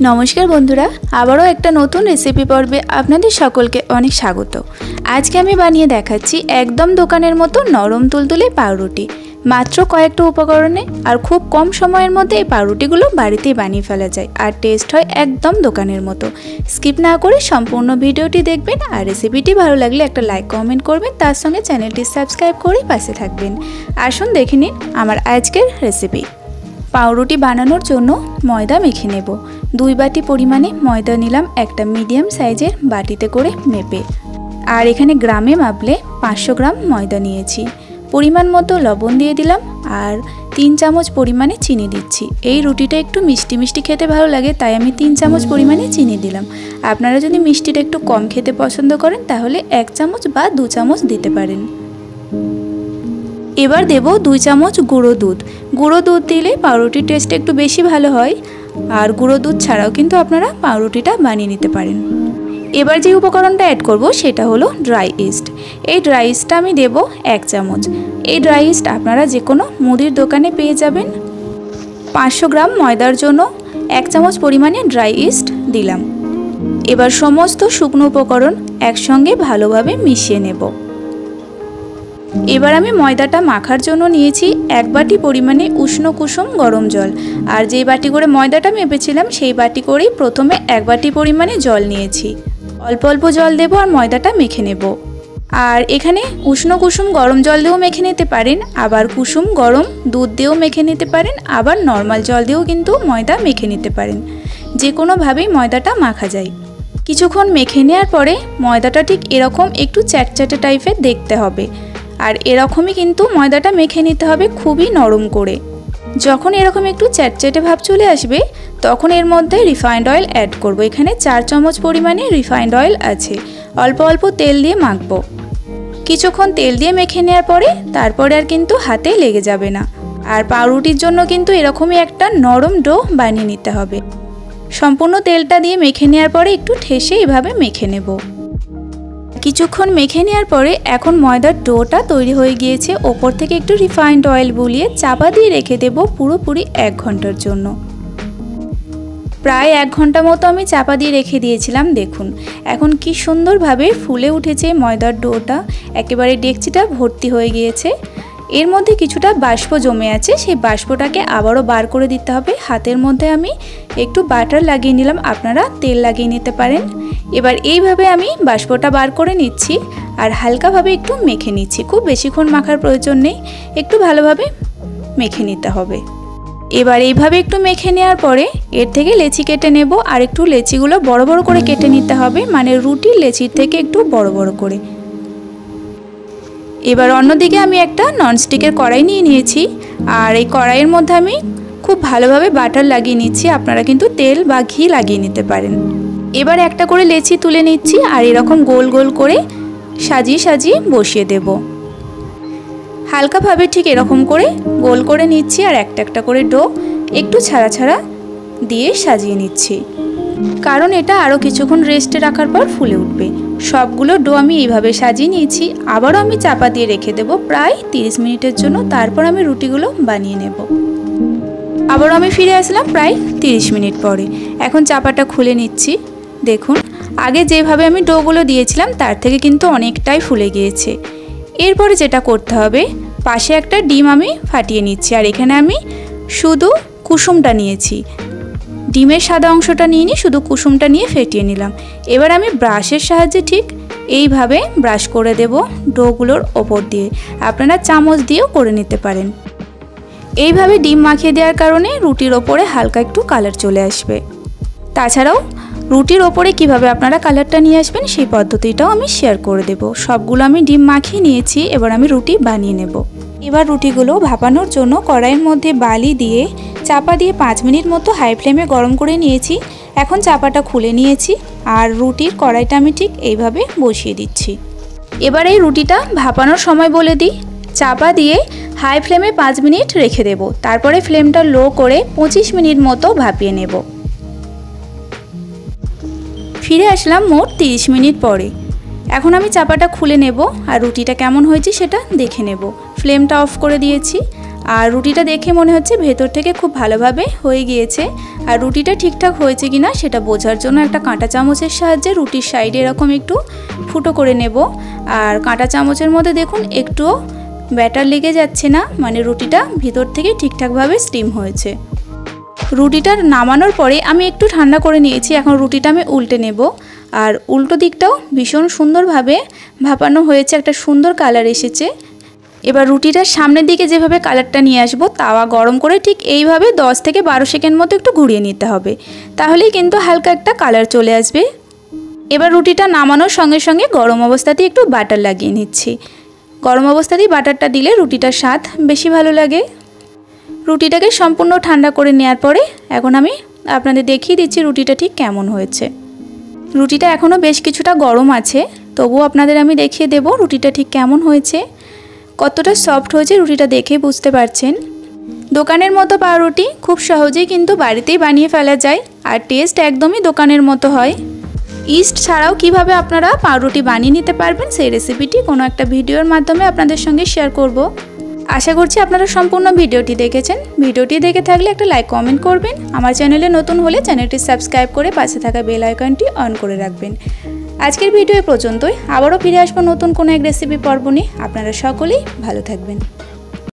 नमस्कार बंधुरा आबारो एक नतून रेसिपि पर्वे आपनादेर सकलके अनेक स्वागत। आज के आमी बानिये देखाच्छि एकदम दोकानेर मतो नरम तुलतुले पाउरुटी मात्र कयेकटा उपकरणे और खूब कम समयेर मধ্যে এই পাউরুটিগুলো বাড়িতেই বানিয়ে ফেলা যায় আর টেস্ট হয় একদম দোকানের মতো। স্কিপ না করে সম্পূর্ণ ভিডিওটি দেখবেন আর রেসিপিটি ভালো লাগলে একটা লাইক কমেন্ট করবেন, তার সঙ্গে চ্যানেলটি সাবস্ক্রাইব করে পাশে থাকবেন। আসুন দেখে নিন আমার আজকের রেসিপি। পাউরুটি বানানোর জন্য ময়দা মেখে নেব। 2 বাটি পরিমাণে ময়দা নিলাম একটা মিডিয়াম সাইজের বাটিতে করে মেপে, আর এখানে গ্রামে মাপলে 500 গ্রাম ময়দা নিয়েছি। পরিমাণ মতো লবণ দিয়ে দিলাম আর 3 চামচ পরিমাণে চিনি দিচ্ছি। এই রুটিটা একটু মিষ্টি মিষ্টি খেতে ভালো লাগে, তাই আমি 3 চামচ পরিমাণে চিনি দিলাম। আপনারা যদি মিষ্টিটা একটু কম খেতে পছন্দ করেন তাহলে 1 চামচ বা 2 চামচ দিতে পারেন। এবার দেব 2 চামচ গুঁড়ো দুধ। গুঁড়ো দুধ দিলে পাউরুটির টেস্ট একটু বেশি ভালো হয়, আর গুঁড়ো দুধ ছাড়াও কিন্তু আপনারা পাউরুটিটা বানিয়ে নিতে পারেন। এবার যে উপকরণটা অ্যাড করব সেটা হলো ড্রাই ইস্ট। এই ড্রাই ইস্টটা আমি দেব 1 চামচ। এই ড্রাই ইস্ট আপনারা যে কোনো মুদির দোকানে পেয়ে যাবেন। 500 গ্রাম ময়দার জন্য 1 চামচ পরিমাণে ড্রাই ইস্ট দিলাম। এবার সমস্ত শুকনো উপকরণ একসঙ্গে ভালোভাবে মিশিয়ে নেব। এবার আমি ময়দাটা মাখার জন্য নিয়েছি 1 বাটি পরিমাণে উষ্ণ কুসুম গরম জল, আর যেই বাটি করে ময়দাটা মেপেছিলাম সেই বাটি করেই প্রথমে 1 বাটি পরিমাণে জল নিয়েছি। অল্প অল্প জল দেব আর ময়দাটা মেখে নেব। আর এখানে উষ্ণ কুসুম গরম জল দিয়েও মেখে নিতে পারেন, আবার কুসুম গরম দুধ দিয়েও মেখে নিতে পারেন, আবার নর্মাল জল দিয়েও কিন্তু ময়দা মেখে নিতে পারেন। যে কোনোভাবেই ময়দাটা মাখা যায়। কিছুক্ষণ মেখে নেওয়ার পরে ময়দাটা ঠিক এরকম একটু চ্যাটচ্যাটে টাইপের দেখতে হবে, আর এরকমই কিন্তু ময়দাটা মেখে নিতে হবে খুবই নরম করে। যখন এরকম একটু চ্যাটচ্যাটে ভাব চলে আসবে তখন এর মধ্যে রিফাইন্ড অয়েল অ্যাড করব। এখানে 4 চামচ পরিমাণে রিফাইন্ড অয়েল আছে। অল্প অল্প তেল দিয়ে মাখবো। কিছুক্ষণ তেল দিয়ে মেখে নেওয়ার পরে তারপরে আর কিন্তু হাতে লেগে যাবে না। আর পাউরুটির জন্য কিন্তু এরকমই একটা নরম ডো বানিয়ে নিতে হবে। সম্পূর্ণ তেলটা দিয়ে মেখে নেওয়ার পরে একটু ঠেসে এভাবে মেখে নেব। কিছুক্ষণ মেখে নেওয়ার পরে এখন ময়দার ডোটা তৈরি হয়ে গিয়েছে। ওপর থেকে একটু রিফাইন্ড অয়েল বুলিয়ে চাপা দিয়ে রেখে দেব পুরোপুরি 1 ঘন্টার জন্য। প্রায় 1 ঘন্টা মতো আমি চাপা দিয়ে রেখে দিয়েছিলাম। দেখুন এখন কি সুন্দরভাবে ফুলে উঠেছে ময়দার ডোটা, একেবারে ডেকচিটা ভর্তি হয়ে গিয়েছে। এর মধ্যে কিছুটা বাষ্প জমে আছে, সেই বাষ্পটাকে আবারও বার করে দিতে হবে। হাতের মধ্যে আমি একটু বাটার লাগিয়ে নিলাম, আপনারা তেল লাগিয়ে নিতে পারেন। এবার এইভাবে আমি বাষ্পটা বার করে নিচ্ছি আর হালকাভাবে একটু মেখে নিচ্ছি। খুব বেশিক্ষণ মাখার প্রয়োজন নেই, একটু ভালোভাবে মেখে নিতে হবে। এবার এইভাবে একটু মেখে নেওয়ার পরে এর থেকে লেচি কেটে নেব, আর একটু লেচিগুলো বড় বড় করে কেটে নিতে হবে, মানে রুটির লেচির থেকে একটু বড় বড় করে। এবার অন্যদিকে আমি একটা ননস্টিকের কড়াই নিয়ে নিয়েছি, আর এই কড়াইয়ের মধ্যে আমি খুব ভালোভাবে বাটার লাগিয়ে নিচ্ছি। আপনারা কিন্তু তেল বা ঘি লাগিয়ে নিতে পারেন। এবার একটা করে লেচি তুলে নিচ্ছি আর এরকম গোল গোল করে সাজিয়ে সাজিয়ে বসিয়ে দেব। হালকাভাবে ঠিক এরকম করে গোল করে নিচ্ছি, আর একটা একটা করে ডো একটু ছাড়া ছাড়া দিয়ে সাজিয়ে নিচ্ছি, কারণ এটা আরও কিছুক্ষণ রেস্টে রাখার পর ফুলে উঠবে। সবগুলো ডো আমি এইভাবে সাজিয়ে নিয়েছি। আবারও আমি চাপা দিয়ে রেখে দেব প্রায় 30 মিনিটের জন্য। তারপর আমি রুটিগুলো বানিয়ে নেব। আবারও আমি ফিরে আসলাম প্রায় 30 মিনিট পরে। এখন চাপাটা খুলে নিচ্ছি। দেখুন আগে যেভাবে আমি ডোগুলো দিয়েছিলাম তার থেকে কিন্তু অনেকটাই ফুলে গিয়েছে। এরপরে যেটা করতে হবে, পাশে একটা ডিম আমি ফাটিয়ে নিচ্ছি, আর এখানে আমি শুধু কুসুমটা নিয়েছি। ডিমের সাদা অংশটা নিয়ে নিই, শুধু কুসুমটা নিয়ে ফেটিয়ে নিলাম। এবার আমি ব্রাশের সাহায্যে ঠিক এইভাবে ব্রাশ করে দেব ডোগুলোর ওপর দিয়ে। আপনারা চামচ দিয়েও করে নিতে পারেন। এইভাবে ডিম মাখিয়ে দেওয়ার কারণে রুটির ওপরে হালকা একটু কালার চলে আসবে। তাছাড়াও রুটির ওপরে কিভাবে আপনারা কালারটা নিয়ে আসবেন সেই পদ্ধতিটাও আমি শেয়ার করে দেব। সবগুলো আমি ডিম মাখিয়ে নিয়েছি, এবার আমি রুটি বানিয়ে নেব। এবার রুটিগুলো ভাপানোর জন্য কড়াইয়ের মধ্যে বালি দিয়ে চাপা দিয়ে 5 মিনিট মতো হাই ফ্লেমে গরম করে নিয়েছি। এখন চাপাটা খুলে নিয়েছি আর রুটির কড়াইটা আমি ঠিক এইভাবে বসিয়ে দিচ্ছি। এবার এই রুটিটা ভাপানোর সময় বলে দিই, চাপা দিয়ে হাই ফ্লেমে 5 মিনিট রেখে দেব। তারপরে ফ্লেমটা লো করে 25 মিনিট মতো ভাপিয়ে নেব। ফিরে আসলাম মোট 30 মিনিট পরে। এখন আমি চাপাটা খুলে নেব আর রুটিটা কেমন হয়েছে সেটা দেখে নেব। ফ্লেমটা অফ করে দিয়েছি আর রুটিটা দেখে মনে হচ্ছে ভেতর থেকে খুব ভালোভাবে হয়ে গিয়েছে। আর রুটিটা ঠিকঠাক হয়েছে কিনা সেটা বোঝার জন্য একটা কাঁটা চামচের সাহায্যে রুটির সাইডে এরকম একটু ফুটো করে নেব। আর কাঁটা চামচের মধ্যে দেখুন একটুও ব্যাটার লেগে যাচ্ছে না, মানে রুটিটা ভিতর থেকে ঠিকঠাকভাবে স্টিম হয়েছে। রুটিটা নামানোর পরে আমি একটু ঠান্ডা করে নিয়েছি। এখন রুটিটা আমি উল্টে নেব। আর উল্টো দিকটাও ভীষণ সুন্দরভাবে ভাপানো হয়েছে, একটা সুন্দর কালার এসেছে। এবার রুটিটার সামনের দিকে যেভাবে কালারটা নিয়ে আসবো, তাওয়া গরম করে ঠিক এইভাবে 10 থেকে 12 সেকেন্ড মতো একটু ঘুরিয়ে নিতে হবে, তাহলেই কিন্তু হালকা একটা কালার চলে আসবে। এবার রুটিটা নামানোর সঙ্গে সঙ্গে গরম অবস্থাতেই একটু বাটার লাগিয়ে নিচ্ছি। গরম অবস্থাতেই বাটারটা দিলে রুটিটার স্বাদ বেশি ভালো লাগে। রুটিটাকে সম্পূর্ণ ঠান্ডা করে নেওয়ার পরে এখন আমি আপনাদের দেখিয়ে দিচ্ছি রুটিটা ঠিক কেমন হয়েছে। রুটিটা এখনও বেশ কিছুটা গরম আছে, তবুও আপনাদের আমি দেখিয়ে দেব রুটিটা ঠিক কেমন হয়েছে। কতটা সফট হয়েছে রুটিটা দেখে বুঝতে পারছেন। দোকানের মতো পাউরুটি খুব সহজেই কিন্তু বাড়িতেই বানিয়ে ফেলা যায়, আর টেস্ট একদমই দোকানের মতো হয়। ইস্ট ছাড়াও কিভাবে আপনারা পাউরুটি বানিয়ে নিতে পারবেন সেই রেসিপিটি কোনো একটা ভিডিওর মাধ্যমে আপনাদের সঙ্গে শেয়ার করব। আশা করছি আপনারা সম্পূর্ণ ভিডিওটি দেখেছেন। ভিডিওটি দেখে থাকলে একটা লাইক কমেন্ট করবেন। আমার চ্যানেলে নতুন হলে চ্যানেলটি সাবস্ক্রাইব করে পাশে থাকা বেল আইকনটি অন করে রাখবেন। আজকের ভিডিও এ পর্যন্তই। আবারও ফিরে আসবো নতুন কোনো এক রেসিপি পর্ব নিয়ে। আপনারা সকলেই ভালো থাকবেন।